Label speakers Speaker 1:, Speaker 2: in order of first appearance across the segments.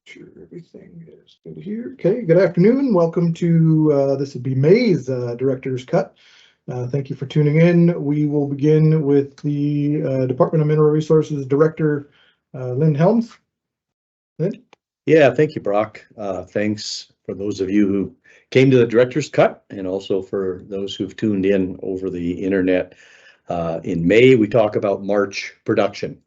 Speaker 1: Sure, everything is good here. Okay, good afternoon. Welcome to this would be May's Director's Cut. Thank you for tuning in. We will begin with the Department of Mineral Resources Director, Lynn Helms. Lynn?
Speaker 2: Yeah, thank you, Brock. Thanks for those of you who came to the Director's Cut and also for those who've tuned in over the internet. In May, we talk about March production,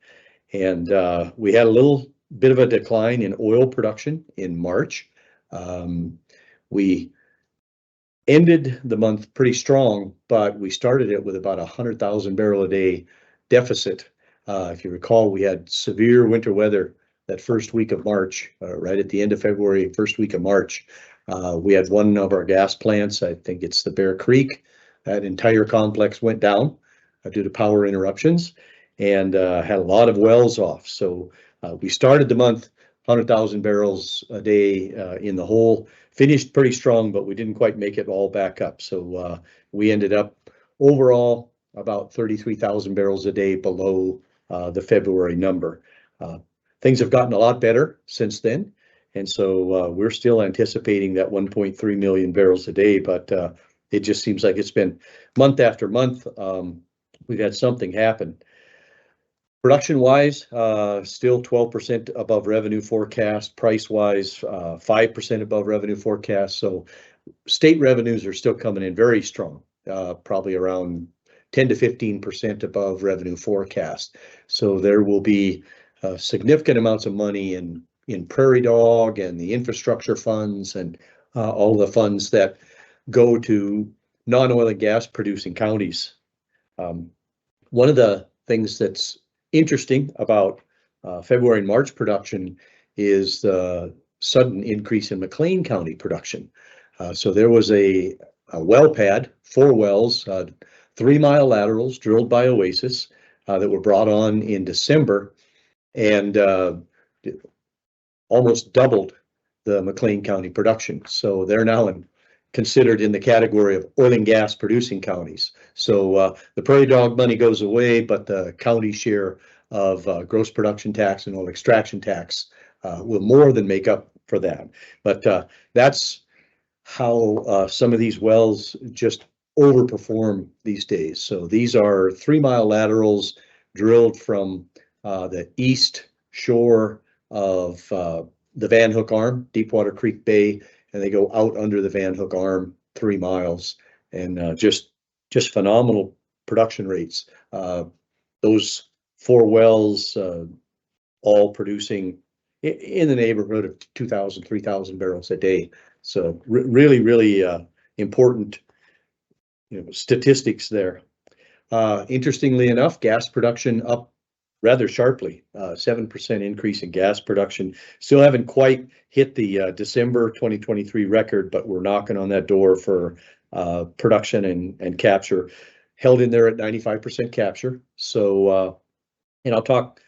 Speaker 2: and we had a little bit of a decline in oil production in March. We ended the month pretty strong, but we started it with about 100,000 barrel a day deficit. If you recall, we had severe winter weather that first week of March, right at the end of February, first week of March. We had one of our gas plants, I think it's the Bear Creek, that entire complex went down due to power interruptions and had a lot of wells off. So we started the month 100,000 barrels a day in the hole, finished pretty strong, but we didn't quite make it all back up. So we ended up overall about 33,000 barrels a day below the February number. Things have gotten a lot better since then. And so we're still anticipating that 1.3 million barrels a day, but it just seems like it's been month after month. We've had something happen. Production-wise, still 12% above revenue forecast. Price-wise, 5% above revenue forecast. So state revenues are still coming in very strong, probably around 10 to 15% above revenue forecast. So there will be significant amounts of money in Prairie Dog and the infrastructure funds and all the funds that go to non-oil and gas producing counties. One of the things that's interesting about February and March production is the sudden increase in McLean County production. So there was a well pad, 4 wells, 3-mile laterals drilled by Oasis that were brought on in December and almost doubled the McLean County production. So they're now considered in the category of oil and gas producing counties. So the Prairie Dog money goes away, but the county share of gross production tax and oil extraction tax will more than make up for that. But that's how some of these wells just overperform these days. So these are 3-mile laterals drilled from the east shore of the Van Hook Arm, Deepwater Creek Bay, and they go out under the Van Hook Arm 3 miles, and just phenomenal production rates. Those 4 wells all producing in the neighborhood of 2,000, 3,000 barrels a day. So really important, statistics there. Interestingly enough, gas production up rather sharply, 7% increase in gas production. Still haven't quite hit the December 2023 record, but we're knocking on that door for production and capture. Held in there at 95% capture. So, and I'll talk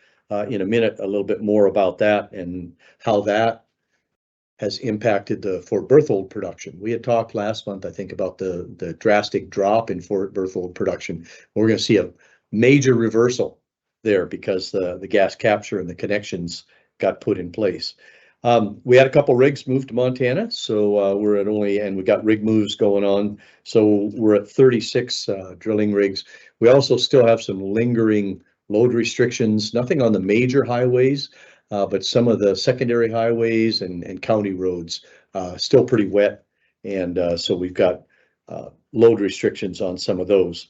Speaker 2: in a minute a little bit more about that and how that has impacted the Fort Berthold production. We had talked last month, I think, about the drastic drop in Fort Berthold production. We're going to see a major reversal there because the gas capture and the connections got put in place. We had a couple rigs moved to Montana, so we're at and we got rig moves going on. So we're at 36 drilling rigs. We also still have some lingering load restrictions, nothing on the major highways, but some of the secondary highways and county roads still pretty wet. And so we've got load restrictions on some of those.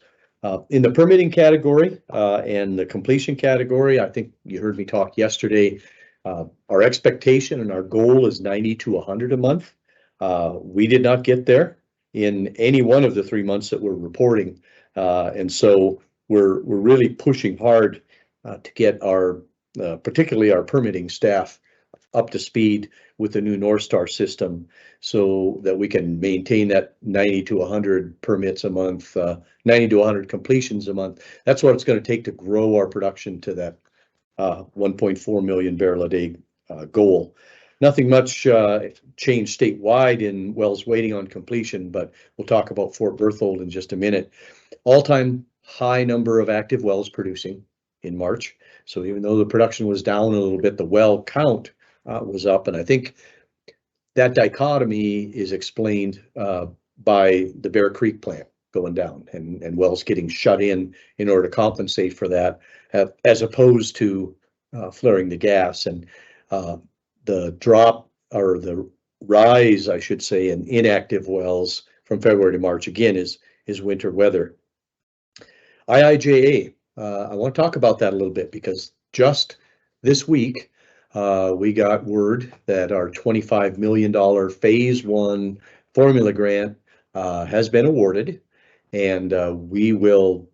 Speaker 2: In the permitting category and the completion category, I think you heard me talk yesterday. Our expectation and our goal is 90 to 100 a month. We did not get there in any one of the 3 months that we're reporting. And so we're really pushing hard to get our, particularly our permitting staff up to speed with the new North Star system so that we can maintain that 90 to 100 permits a month, 90 to 100 completions a month. That's what it's going to take to grow our production to that 1.4 million barrel a day goal. Nothing much changed statewide in wells waiting on completion, but we'll talk about Fort Berthold in just a minute. All-time high number of active wells producing in March. So even though the production was down a little bit, the well count was up, and I think that dichotomy is explained by the Bear Creek plant going down and wells getting shut in order to compensate for that, as opposed to flaring the gas. And the drop, or the rise, I should say, in inactive wells from February to March again is winter weather. IIJA, I want to talk about that a little bit, because just this week we got word that our $25 million phase 1 formula grant has been awarded, and we will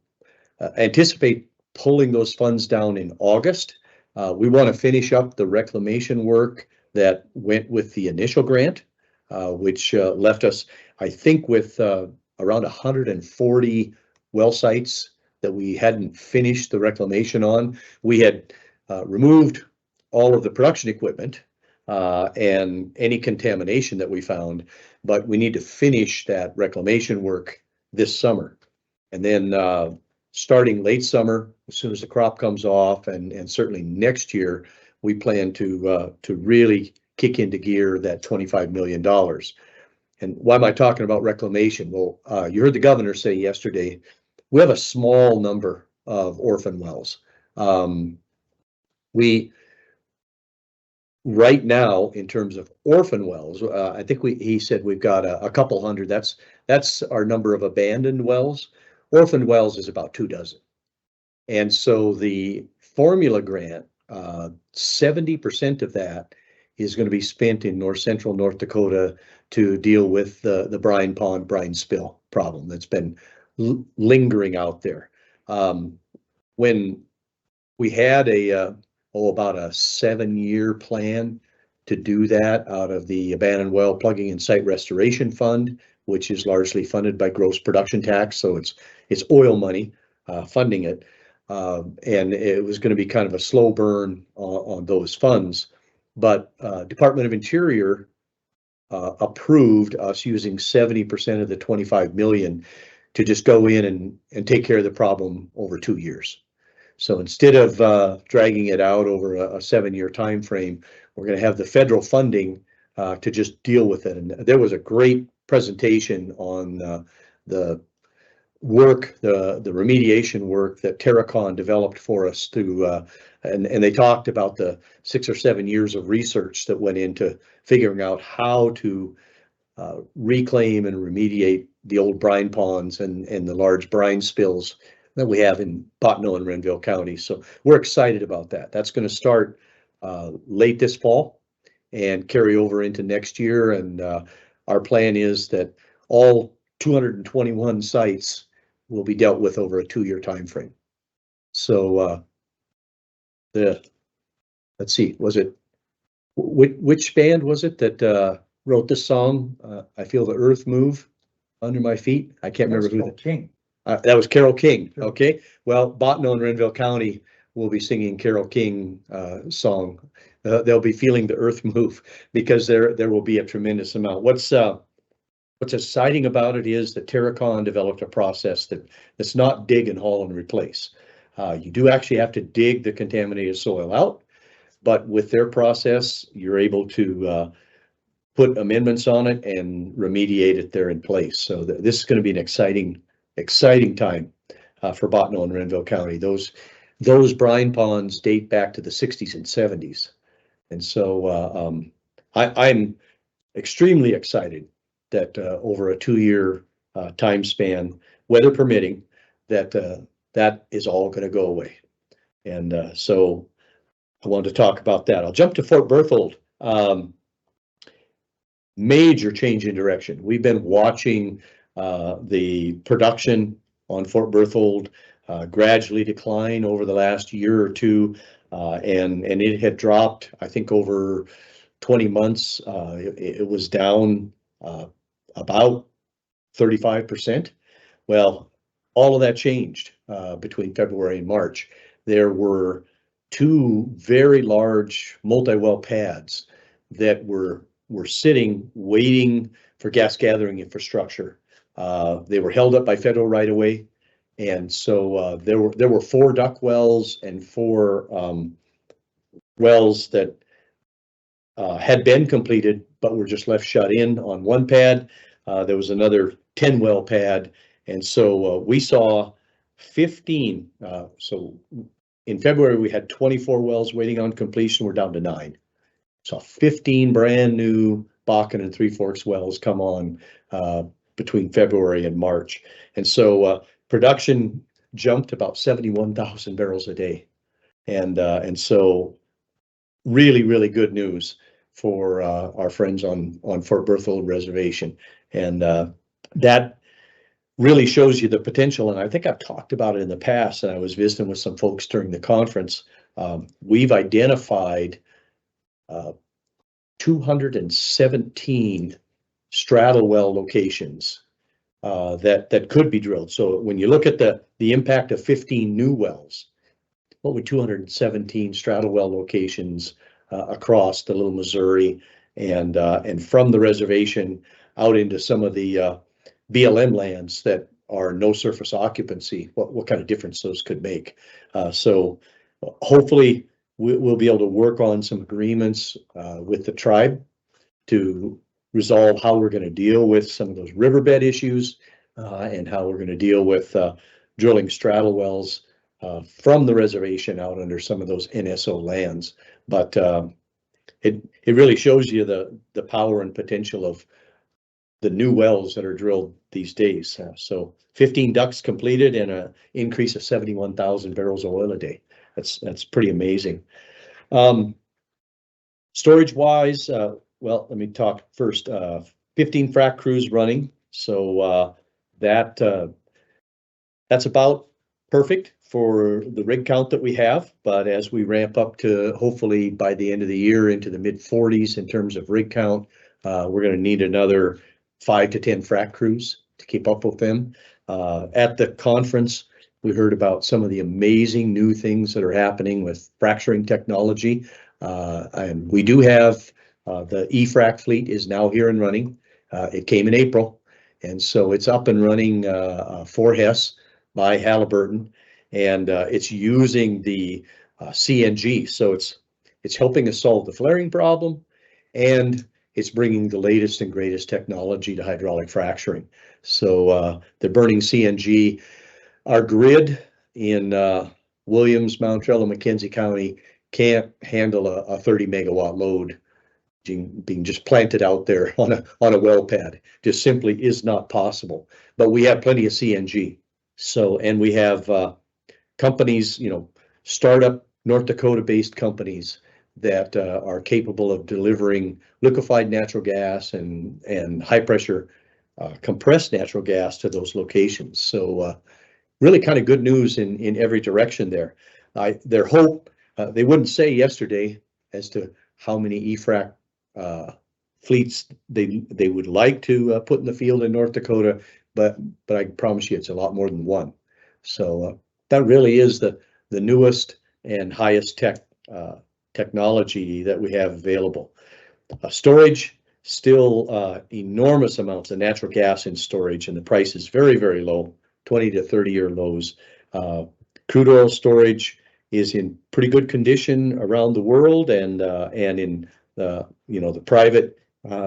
Speaker 2: anticipate pulling those funds down in August. We want to finish up the reclamation work that went with the initial grant, which left us, I think, with around 140 well sites that we hadn't finished the reclamation on. We had removed all of the production equipment and any contamination that we found, but we need to finish that reclamation work this summer. And then starting late summer, as soon as the crop comes off, and certainly next year, we plan to really kick into gear that $25 million. And why am I talking about reclamation? Well, you heard the governor say yesterday, we have a small number of orphan wells. We right now, in terms of orphan wells, I think he said we've got a couple hundred. That's our number of abandoned wells. Orphan wells is about 24. And so the formula grant, 70% of that is going to be spent in north central North Dakota to deal with the brine pond brine spill problem that's been lingering out there. When we had about a 7-year plan to do that out of the abandoned well plugging and site restoration fund, which is largely funded by gross production tax, so it's oil money funding it, and it was going to be kind of a slow burn on those funds. But Department of Interior approved us using 70% of the 25 million to just go in and take care of the problem over 2 years. So instead of dragging it out over a 7-year time frame, we're going to have the federal funding to just deal with it. And there was a great presentation on the work, the remediation work that Terracon developed for us to, and they talked about the 6 or 7 years of research that went into figuring out how to reclaim and remediate the old brine ponds and the large brine spills that we have in Bottineau and Renville County. So we're excited about that. That's going to start late this fall and carry over into next year. And our plan is that all 221 sites will be dealt with over a 2-year time frame. So let's see, was it which band was it that wrote this song? I feel the earth move under my feet. I can't remember who.
Speaker 3: King.
Speaker 2: That was Carole King. Okay. Well, Bottineau and Renville County will be singing Carole King song. They'll be feeling the earth move, because there will be a tremendous amount. What's exciting about it is that Terracon developed a process that's not dig and haul and replace. You do actually have to dig the contaminated soil out, but with their process, you're able to put amendments on it and remediate it there in place. So this is going to be an exciting time for Bottineau and Renville County. Those brine ponds date back to the 60s and 70s. And so I'm extremely excited that over a 2-year time span, weather permitting, that is all going to go away. And so I wanted to talk about that. I'll jump to Fort Berthold. Major change in direction. We've been watching the production on Fort Berthold gradually decline over the last year or two, and it had dropped, I think, over 20 months. It was down about 35%. Well, all of that changed between February and March. There were 2 very large multi-well pads that were sitting waiting for gas gathering infrastructure. They were held up by federal right of way, and so there were 4 duck wells and 4 wells that had been completed, but were just left shut in on one pad. There was another 10 well pad. And so we saw 15. So in February, we had 24 wells waiting on completion. We're down to 9. So 15 brand new Bakken and Three Forks wells come on between February and March. And so production jumped about 71,000 barrels a day. And so really, really good news for our friends on Fort Berthold Reservation. And that really shows you the potential. And I think I've talked about it in the past, and I was visiting with some folks during the conference. We've identified 217 straddle well locations that could be drilled. So when you look at the impact of 15 new wells, what would 217 straddle well locations across the Little Missouri and from the reservation out into some of the BLM lands that are no surface occupancy, what kind of difference those could make. So hopefully we'll be able to work on some agreements with the tribe to resolve how we're going to deal with some of those riverbed issues and how we're going to deal with drilling straddle wells from the reservation out under some of those NSO lands. But it really shows you the power and potential of the new wells that are drilled these days. So 15 ducts completed and an increase of 71,000 barrels of oil a day. That's pretty amazing. Storage wise, well, let me talk first. 15 frac crews running. So that's about perfect for the rig count that we have. But as we ramp up to hopefully by the end of the year into the mid 40s in terms of rig count, we're going to need another 5 to 10 frac crews to keep up with them. At the conference, we heard about some of the amazing new things that are happening with fracturing technology. And we do have the e-frac fleet is now here and running. It came in April, and so it's up and running for Hess by Halliburton, and it's using the CNG. So it's helping us solve the flaring problem, and it's bringing the latest and greatest technology to hydraulic fracturing. So they're burning CNG. Our grid in Williams, Mountrail, and McKenzie County can't handle a 30 megawatt load being just planted out there on a well pad. Just simply is not possible. But we have plenty of CNG. So, and we have companies, startup North Dakota based companies that are capable of delivering liquefied natural gas and high pressure compressed natural gas to those locations. So really kind of good news in every direction there. Their hope, they wouldn't say yesterday as to how many e-frac fleets they would like to put in the field in North Dakota, but I can promise you it's a lot more than one. So that really is the newest and highest technology that we have available. Storage, still enormous amounts of natural gas in storage, and the price is very, very low, 20 to 30-year lows. Crude oil storage is in pretty good condition around the world, and in the private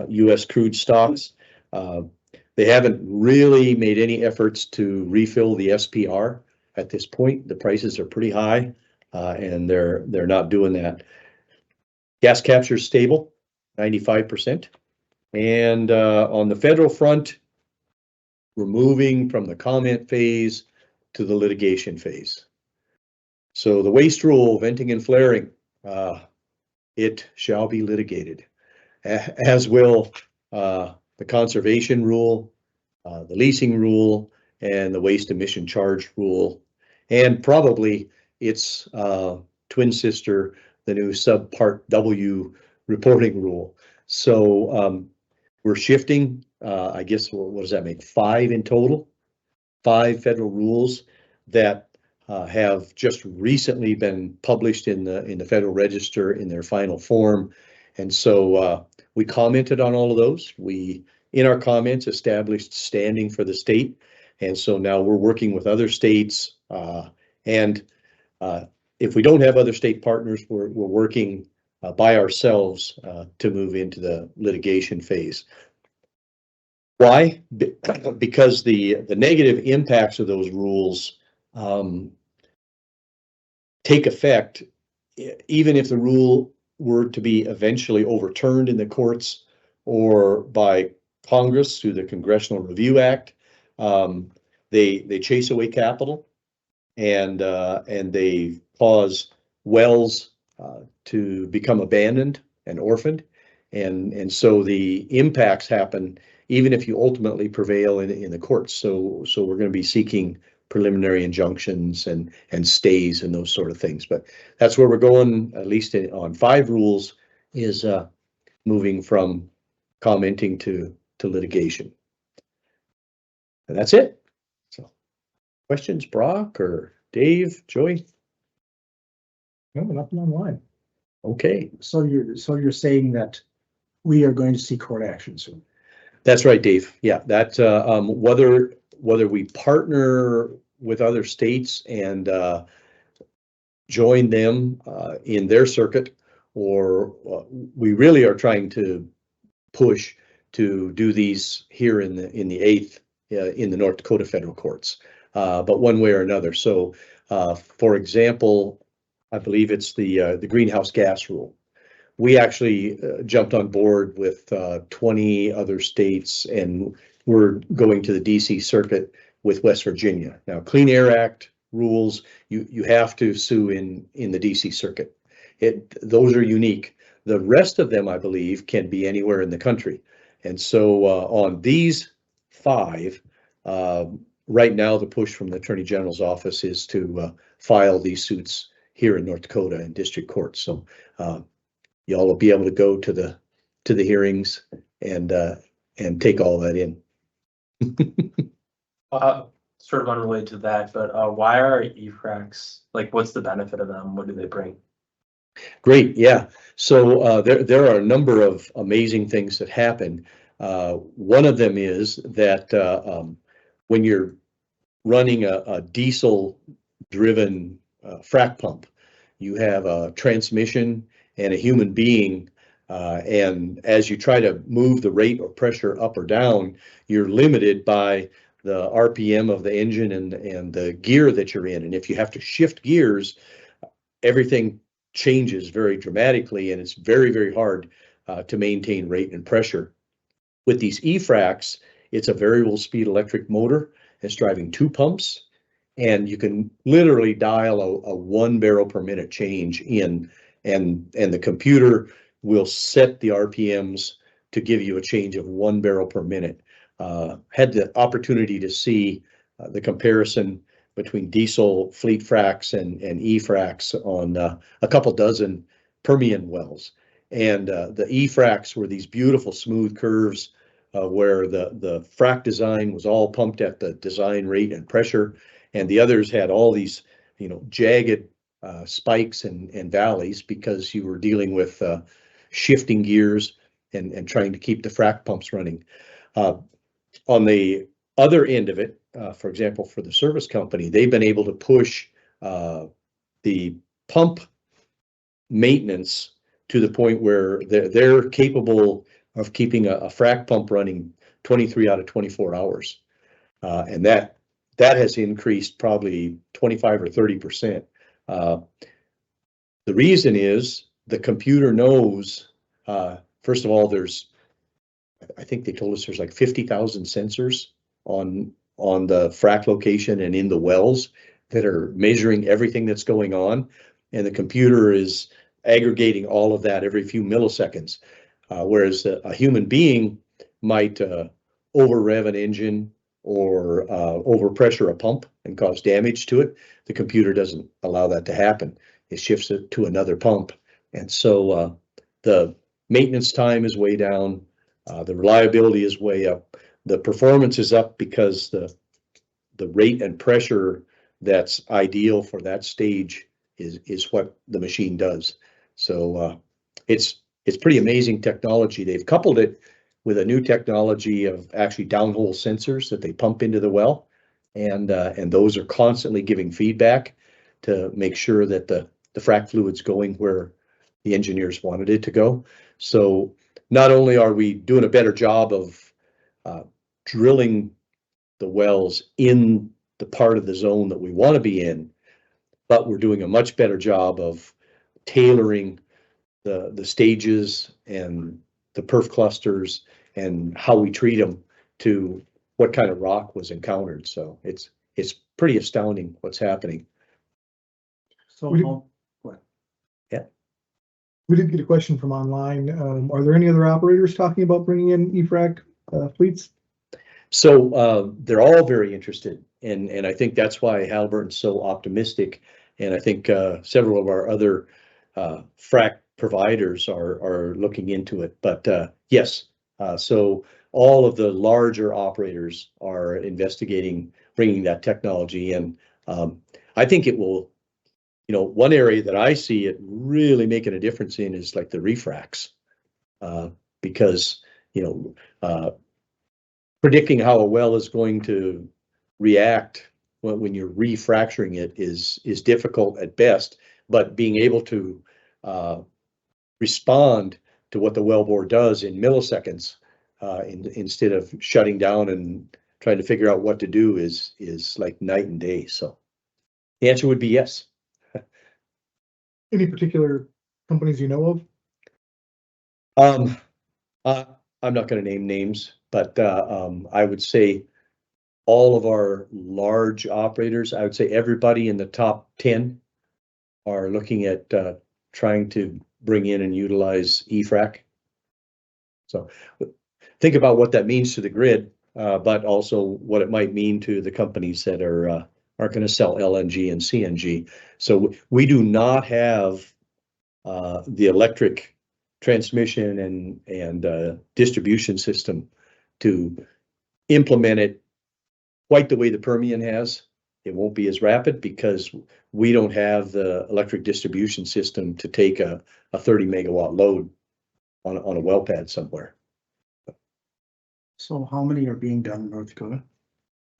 Speaker 2: U.S. crude stocks. They haven't really made any efforts to refill the SPR at this point. The prices are pretty high, and they're not doing that. Gas capture is stable, 95%. And on the federal front, we're moving from the comment phase to the litigation phase. So the waste rule, venting and flaring, it shall be litigated, as will the conservation rule, the leasing rule, and the waste emission charge rule, and probably its twin sister, the new subpart W reporting rule. So we're shifting, I guess, what does that make? 5 in total, 5 federal rules that have just recently been published in the Federal Register in their final form. And so we commented on all of those. We, in our comments, established standing for the state. And so now we're working with other states. And if we don't have other state partners, we're working by ourselves to move into the litigation phase. Why? Because the negative impacts of those rules take effect even if the rule were to be eventually overturned in the courts or by Congress through the Congressional Review Act. They chase away capital, and they cause wells to become abandoned and orphaned, and so the impacts happen even if you ultimately prevail in the courts. So we're going to be seeking preliminary injunctions and stays and those sort of things. But that's where we're going, at least on 5 rules, is moving from commenting to litigation. And that's it. So questions, Brock or Dave, Joey?
Speaker 3: No, nothing online.
Speaker 2: Okay.
Speaker 3: So you're saying that we are going to see court action soon?
Speaker 2: That's right, Dave. Yeah, that whether we partner with other states and join them in their circuit, or we really are trying to push to do these here in the 8th in the North Dakota federal courts, but one way or another. So, for example, I believe it's the greenhouse gas rule. We actually jumped on board with 20 other states, and we're going to the DC circuit with West Virginia. Now, Clean Air Act rules, you have to sue in the DC circuit. Those are unique. The rest of them, I believe, can be anywhere in the country. And so on these 5, right now the push from the Attorney General's office is to file these suits here in North Dakota in district court. So y'all will be able to go to the hearings and take all that in.
Speaker 4: Sort of unrelated to that, but why are e-fracs, like, what's the benefit of them? What do they bring?
Speaker 2: Great, yeah. So there are a number of amazing things that happen. One of them is that when you're running a diesel-driven frac pump, you have a transmission and a human being, and as you try to move the rate or pressure up or down, you're limited by the RPM of the engine and the gear that you're in. And if you have to shift gears, everything changes very dramatically, and it's very, very hard to maintain rate and pressure. With these e-fracs, it's a variable speed electric motor. It's driving 2 pumps, and you can literally dial a 1 barrel per minute change in, and the computer will set the RPMs to give you a change of 1 barrel per minute. Had the opportunity to see the comparison between diesel fleet fracs and e-fracs on a couple dozen Permian wells. And the e-fracs were these beautiful smooth curves where the frac design was all pumped at the design rate and pressure, and the others had all these, jagged spikes and valleys because you were dealing with shifting gears and trying to keep the frac pumps running. On the other end of it, for example, for the service company, they've been able to push the pump maintenance to the point where they're capable of keeping a frac pump running 23 out of 24 hours. And that has increased probably 25 or 30%. The reason is the computer knows, first of all, I think they told us there's like 50,000 sensors on the frac location and in the wells that are measuring everything that's going on. And the computer is aggregating all of that every few milliseconds. Whereas a human being might over rev an engine or overpressure a pump and cause damage to it. The computer doesn't allow that to happen. It shifts it to another pump. And so the maintenance time is way down. The reliability is way up. The performance is up because the rate and pressure that's ideal for that stage is what the machine does. So it's pretty amazing technology. They've coupled it with a new technology of actually downhole sensors that they pump into the well, and those are constantly giving feedback to make sure that the frac fluid's going where the engineers wanted it to go. So not only are we doing a better job of drilling the wells in the part of the zone that we want to be in, but we're doing a much better job of tailoring the stages and the perf clusters and how we treat them to what kind of rock was encountered. So it's pretty astounding what's happening.
Speaker 3: So,
Speaker 1: We-
Speaker 3: how-
Speaker 1: We did get a question from online. Are there any other operators talking about bringing in E-frac fleets?
Speaker 2: So they're all very interested, and I think that's why Halliburton's so optimistic. And I think several of our other frac providers are looking into it. But yes, so all of the larger operators are investigating bringing that technology in. I think it will, one area that I see it really making a difference in is like the refracs, because, predicting how a well is going to react when you're refracturing it is difficult at best, but being able to respond to what the wellbore does in milliseconds instead of shutting down and trying to figure out what to do is like night and day. So the answer would be yes.
Speaker 1: Any particular companies you know of?
Speaker 2: I'm not going to name names, but I would say all of our large operators, I would say everybody in the top 10 are looking at trying to bring in and utilize E-frac. So think about what that means to the grid, but also what it might mean to the companies that aren't going to sell LNG and CNG. So we do not have the electric transmission and distribution system to implement it quite the way the Permian has. It won't be as rapid because we don't have the electric distribution system to take a 30 megawatt load on a well pad somewhere.
Speaker 3: so how many are being done in North Dakota?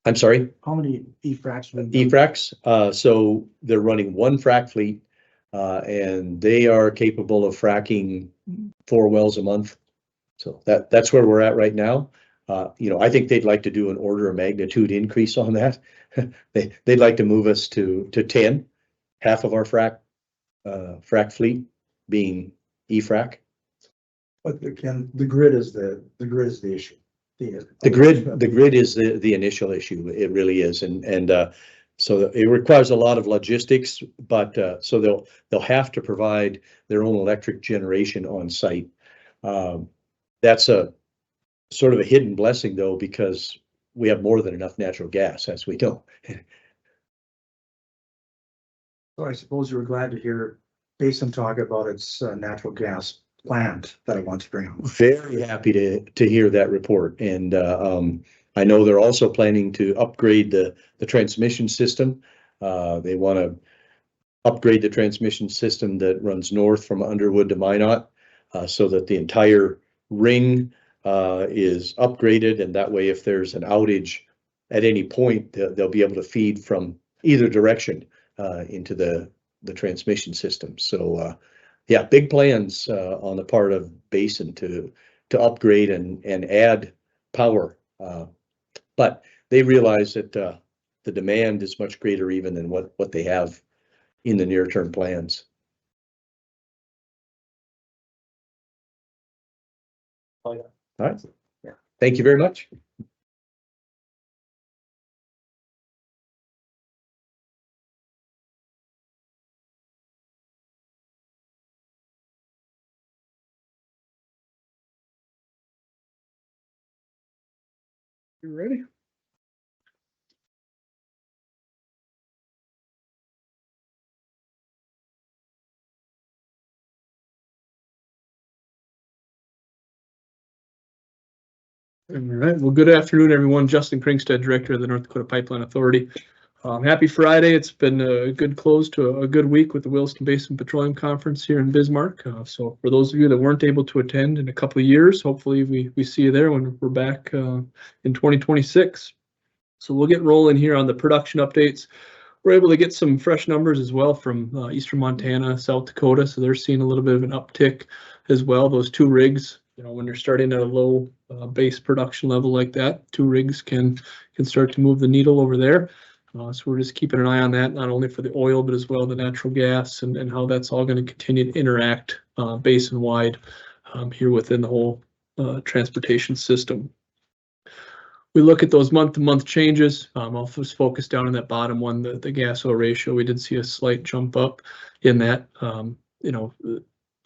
Speaker 2: I'm sorry,
Speaker 3: How many E-fracs are being done?
Speaker 2: E-fracs. So they're running one frac fleet, and they are capable of fracking 4 wells a month. So that's where we're at right now. I think they'd like to do an order of magnitude increase on that. They'd like to move us to 10, half of our frac fleet being E-frac.
Speaker 3: But again, the grid is the issue.
Speaker 2: The grid is the initial issue. It really is, and so it requires a lot of logistics. But so they'll have to provide their own electric generation on site. That's a sort of a hidden blessing, though, because we have more than enough natural gas, as we know.
Speaker 3: So I suppose you were glad to hear Basin talk about its natural gas plant that it wants to bring on.
Speaker 2: Very happy to hear that report, and I know they're also planning to upgrade the transmission system. They want to upgrade the transmission system that runs north from Underwood to Minot, so that the entire ring is upgraded, and that way if there's an outage at any point, they'll be able to feed from either direction into the transmission system. So yeah, big plans on the part of Basin to upgrade and add power, but they realize that the demand is much greater even than what they have in the near-term plans.
Speaker 4: Oh, yeah.
Speaker 2: All right. Yeah. Thank you very much.
Speaker 1: You ready?
Speaker 5: All right. Well, good afternoon, everyone. Justin Kringstad, Director of the North Dakota Pipeline Authority. Happy Friday. It's been a good close to a good week with the Williston Basin Petroleum Conference here in Bismarck. So for those of you that weren't able to attend in a couple of years, hopefully we see you there when we're back in 2026. So we'll get rolling here on the production updates. We're able to get some fresh numbers as well from eastern Montana, South Dakota, so they're seeing a little bit of an uptick as well. Those 2 rigs, when you're starting at a low base production level like that, 2 rigs can start to move the needle over there. So we're just keeping an eye on that, not only for the oil, but as well the natural gas and how that's all going to continue to interact basin-wide here within the whole transportation system. We look at those month-to-month changes. I'll just focus down on that bottom one, the gas-oil ratio. We did see a slight jump up in that,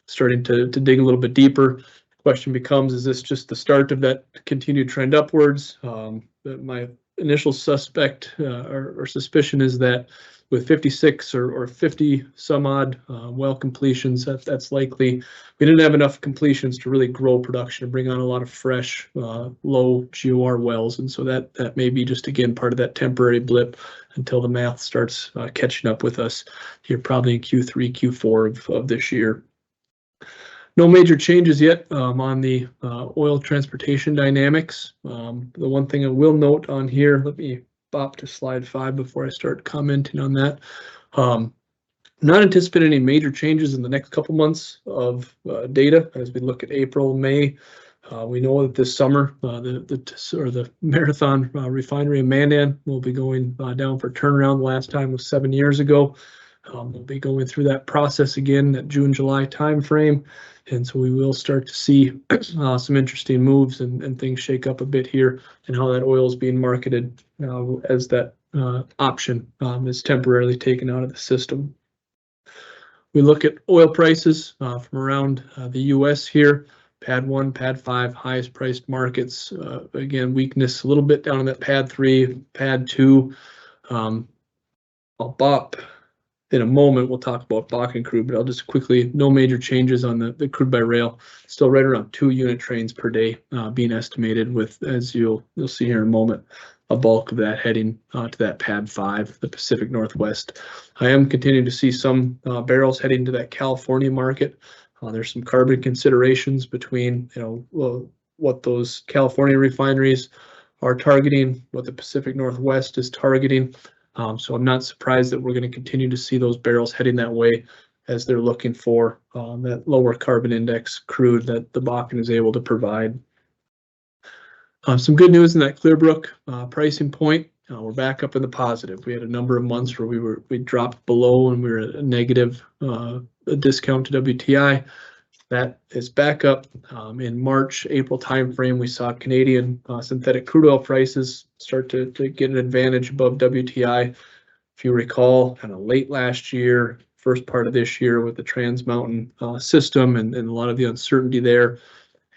Speaker 5: starting to dig a little bit deeper. The question becomes, is this just the start of that continued trend upwards? My initial suspect or suspicion is that with 56 or 50 some odd well completions, that's likely. We didn't have enough completions to really grow production and bring on a lot of fresh low GOR wells, and so that may be just again part of that temporary blip until the math starts catching up with us here probably in Q3, Q4 of this year. No major changes yet on the oil transportation dynamics. The one thing I will note on here, let me bop to slide 5 before I start commenting on that. Not anticipating any major changes in the next couple months of data as we look at April, May. We know that this summer the Marathon refinery in Mandan will be going down for turnaround. The last time was 7 years ago. We'll be going through that process again, that June, July timeframe. And so we will start to see some interesting moves and things shake up a bit here and how that oil is being marketed as that option is temporarily taken out of the system. We look at oil prices from around the U.S. here. Pad 1, Pad 5, highest priced markets. Again, weakness a little bit down on that Pad 3, Pad 2. I'll bop. In a moment, we'll talk about Bakken crude, but I'll just quickly, no major changes on the crude by rail. Still right around 2 unit trains per day being estimated with, as you'll see here in a moment, a bulk of that heading to that Pad 5, the Pacific Northwest. I am continuing to see some barrels heading to that California market. There's some carbon considerations between, what those California refineries are targeting, what the Pacific Northwest is targeting. So I'm not surprised that we're going to continue to see those barrels heading that way as they're looking for that lower carbon index crude that the Bakken is able to provide. Some good news in that Clearbrook pricing point. We're back up in the positive. We had a number of months where we dropped below and we were at a negative a discount to WTI. That is back up in March, April timeframe. We saw Canadian synthetic crude oil prices start to get an advantage above WTI. If you recall, kind of late last year, first part of this year with the Trans Mountain system and a lot of the uncertainty there.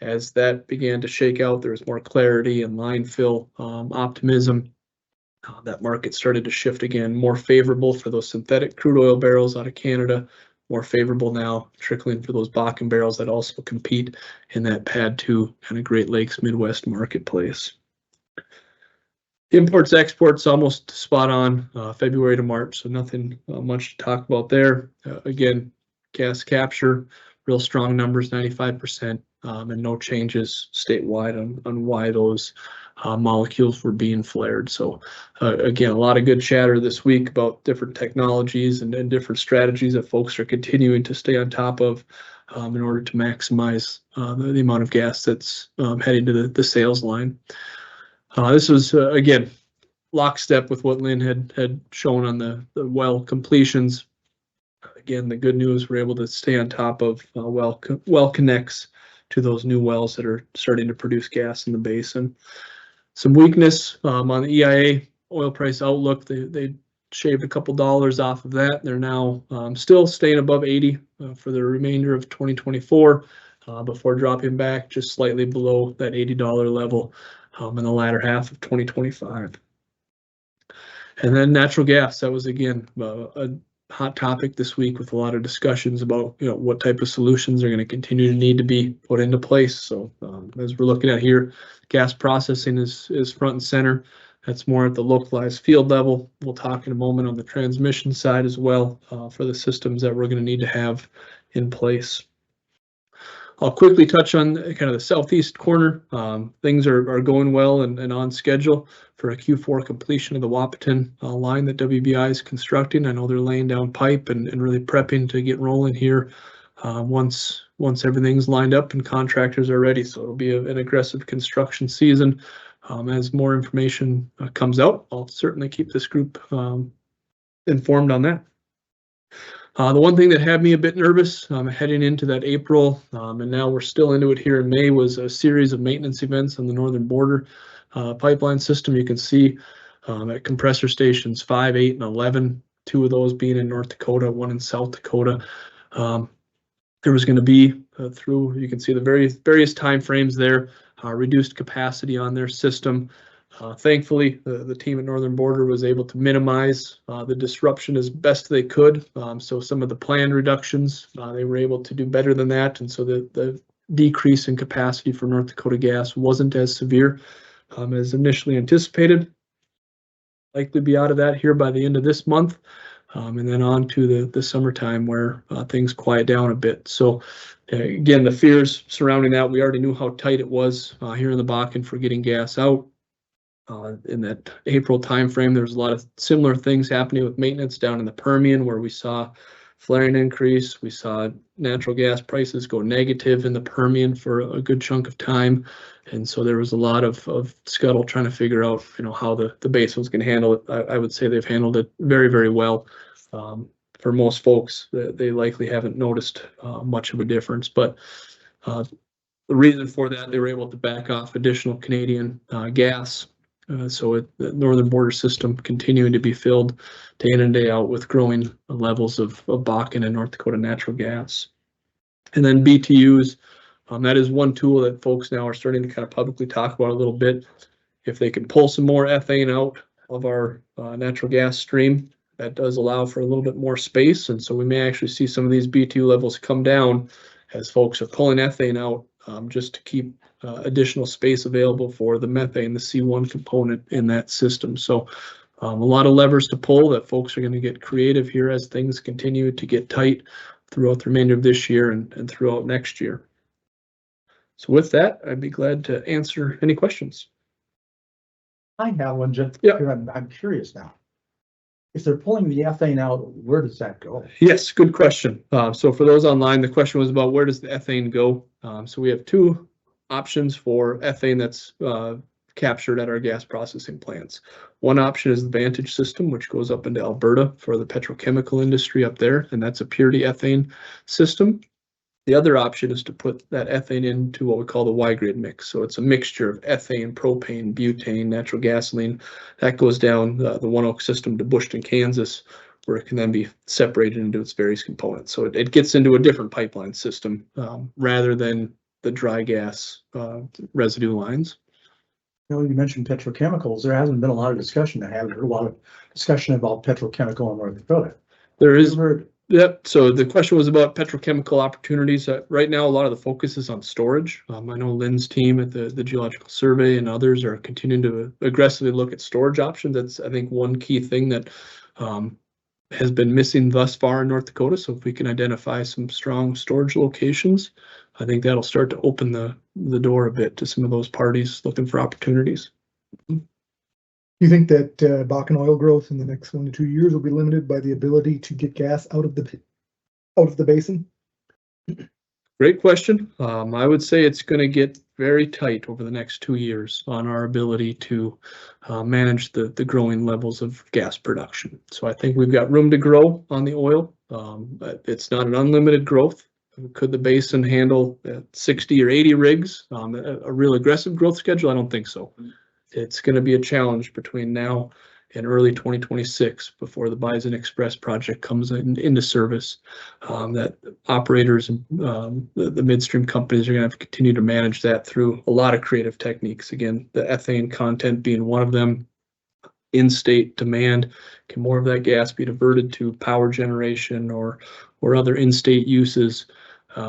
Speaker 5: As that began to shake out, there was more clarity and line fill optimism. That market started to shift again, more favorable for those synthetic crude oil barrels out of Canada. More favorable now, trickling for those Bakken barrels that also compete in that Pad 2 kind of Great Lakes Midwest marketplace. Imports, exports, almost spot on February to March, so nothing much to talk about there. Again, gas capture, real strong numbers, 95%, and no changes statewide on why those molecules were being flared. So again, a lot of good chatter this week about different technologies and different strategies that folks are continuing to stay on top of in order to maximize the amount of gas that's heading to the sales line. This was, again, lockstep with what Lynn had shown on the well completions. Again, the good news, we're able to stay on top of well connects to those new wells that are starting to produce gas in the basin. Some weakness on the EIA oil price outlook. They shaved a couple dollars off of that. They're now still staying above 80 for the remainder of 2024 before dropping back just slightly below that $80 level in the latter half of 2025. And then natural gas. That was, again, a hot topic this week with a lot of discussions about what type of solutions are going to continue to need to be put into place. So as we're looking at here, gas processing is front and center. That's more at the localized field level. We'll talk in a moment on the transmission side as well for the systems that we're going to need to have in place. I'll quickly touch on kind of the southeast corner. Things are going well and on schedule for a Q4 completion of the Wahpeton line that WBI is constructing. I know they're laying down pipe and really prepping to get rolling here once everything's lined up and contractors are ready. So it'll be an aggressive construction season. As more information comes out, I'll certainly keep this group informed on that. The one thing that had me a bit nervous heading into that April, and now we're still into it here in May, was a series of maintenance events on the northern border pipeline system. You can see at compressor stations 5, 8, and 11, 2 of those being in North Dakota, 1 in South Dakota. There was going to be you can see the various time frames there, reduced capacity on their system. Thankfully, the team at Northern Border was able to minimize the disruption as best they could. So some of the planned reductions, they were able to do better than that. And so the decrease in capacity for North Dakota Gas wasn't as severe as initially anticipated. Likely be out of that here by the end of this month. And then on to the summertime where things quiet down a bit. So again, the fears surrounding that, we already knew how tight it was here in the Bakken for getting gas out. In that April timeframe, there was a lot of similar things happening with maintenance down in the Permian, where we saw flaring increase. We saw natural gas prices go negative in the Permian for a good chunk of time, and so there was a lot of scuttle trying to figure out, how the basin was going to handle it. I would say they've handled it very, very well. For most folks, they likely haven't noticed much of a difference, but the reason for that, they were able to back off additional Canadian gas. So the northern border system continuing to be filled day in and day out with growing levels of Bakken and North Dakota natural gas. And then BTUs, that is one tool that folks now are starting to kind of publicly talk about a little bit. If they can pull some more ethane out of our natural gas stream, that does allow for a little bit more space. And so we may actually see some of these BTU levels come down as folks are pulling ethane out just to keep additional space available for the methane, the C1 component in that system. So a lot of levers to pull that folks are going to get creative here as things continue to get tight throughout the remainder of this year and throughout next year. So with that, I'd be glad to answer any questions.
Speaker 3: I have one, Jim.
Speaker 5: Yeah.
Speaker 3: I'm curious now. If they're pulling the ethane out, where does that go?
Speaker 5: Yes, good question. So for those online, the question was about where does the ethane go? So we have 2 options for ethane that's captured at our gas processing plants. One option is the Vantage system, which goes up into Alberta for the petrochemical industry up there, and that's a purity ethane system. The other option is to put that ethane into what we call the Y-grade mix. So it's a mixture of ethane, propane, butane, natural gasoline. That goes down the One Oak system to Bushton, Kansas, where it can then be separated into its various components. So it gets into a different pipeline system rather than the dry gas residue lines.
Speaker 3: You mentioned petrochemicals. There hasn't been a lot of discussion. I haven't heard a lot of discussion about petrochemical in North Dakota.
Speaker 5: There is.
Speaker 3: Heard.
Speaker 5: Yep. So the question was about petrochemical opportunities. Right now, a lot of the focus is on storage. I know Lynn's team at the Geological Survey and others are continuing to aggressively look at storage options. That's, I think, one key thing that has been missing thus far in North Dakota. So if we can identify some strong storage locations, I think that'll start to open the door a bit to some of those parties looking for opportunities.
Speaker 1: You think that Bakken oil growth in the next 1 to 2 years will be limited by the ability to get gas out of the basin?
Speaker 5: Great question. I would say it's going to get very tight over the next 2 years on our ability to manage the growing levels of gas production. So I think we've got room to grow on the oil. But it's not an unlimited growth. Could the basin handle 60 or 80 rigs? A real aggressive growth schedule? I don't think so. It's going to be a challenge between now and early 2026 before the Bison Express project comes into service. That operators and the midstream companies are going to have to continue to manage that through a lot of creative techniques. Again, the ethane content being one of them. In-state demand, can more of that gas be diverted to power generation or other in-state uses?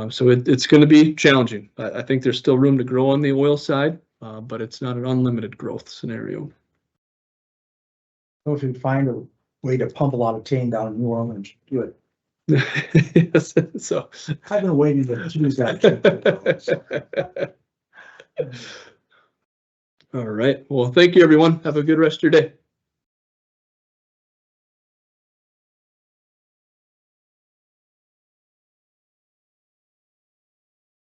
Speaker 5: So it's going to be challenging. I think there's still room to grow on the oil side, but it's not an unlimited growth scenario.
Speaker 3: If you find a way to pump a lot of ethane down in New Orleans, do it.
Speaker 5: Yes, so.
Speaker 3: I've been waiting to use that.
Speaker 5: All right. Well, thank you, everyone. Have a good rest of your day.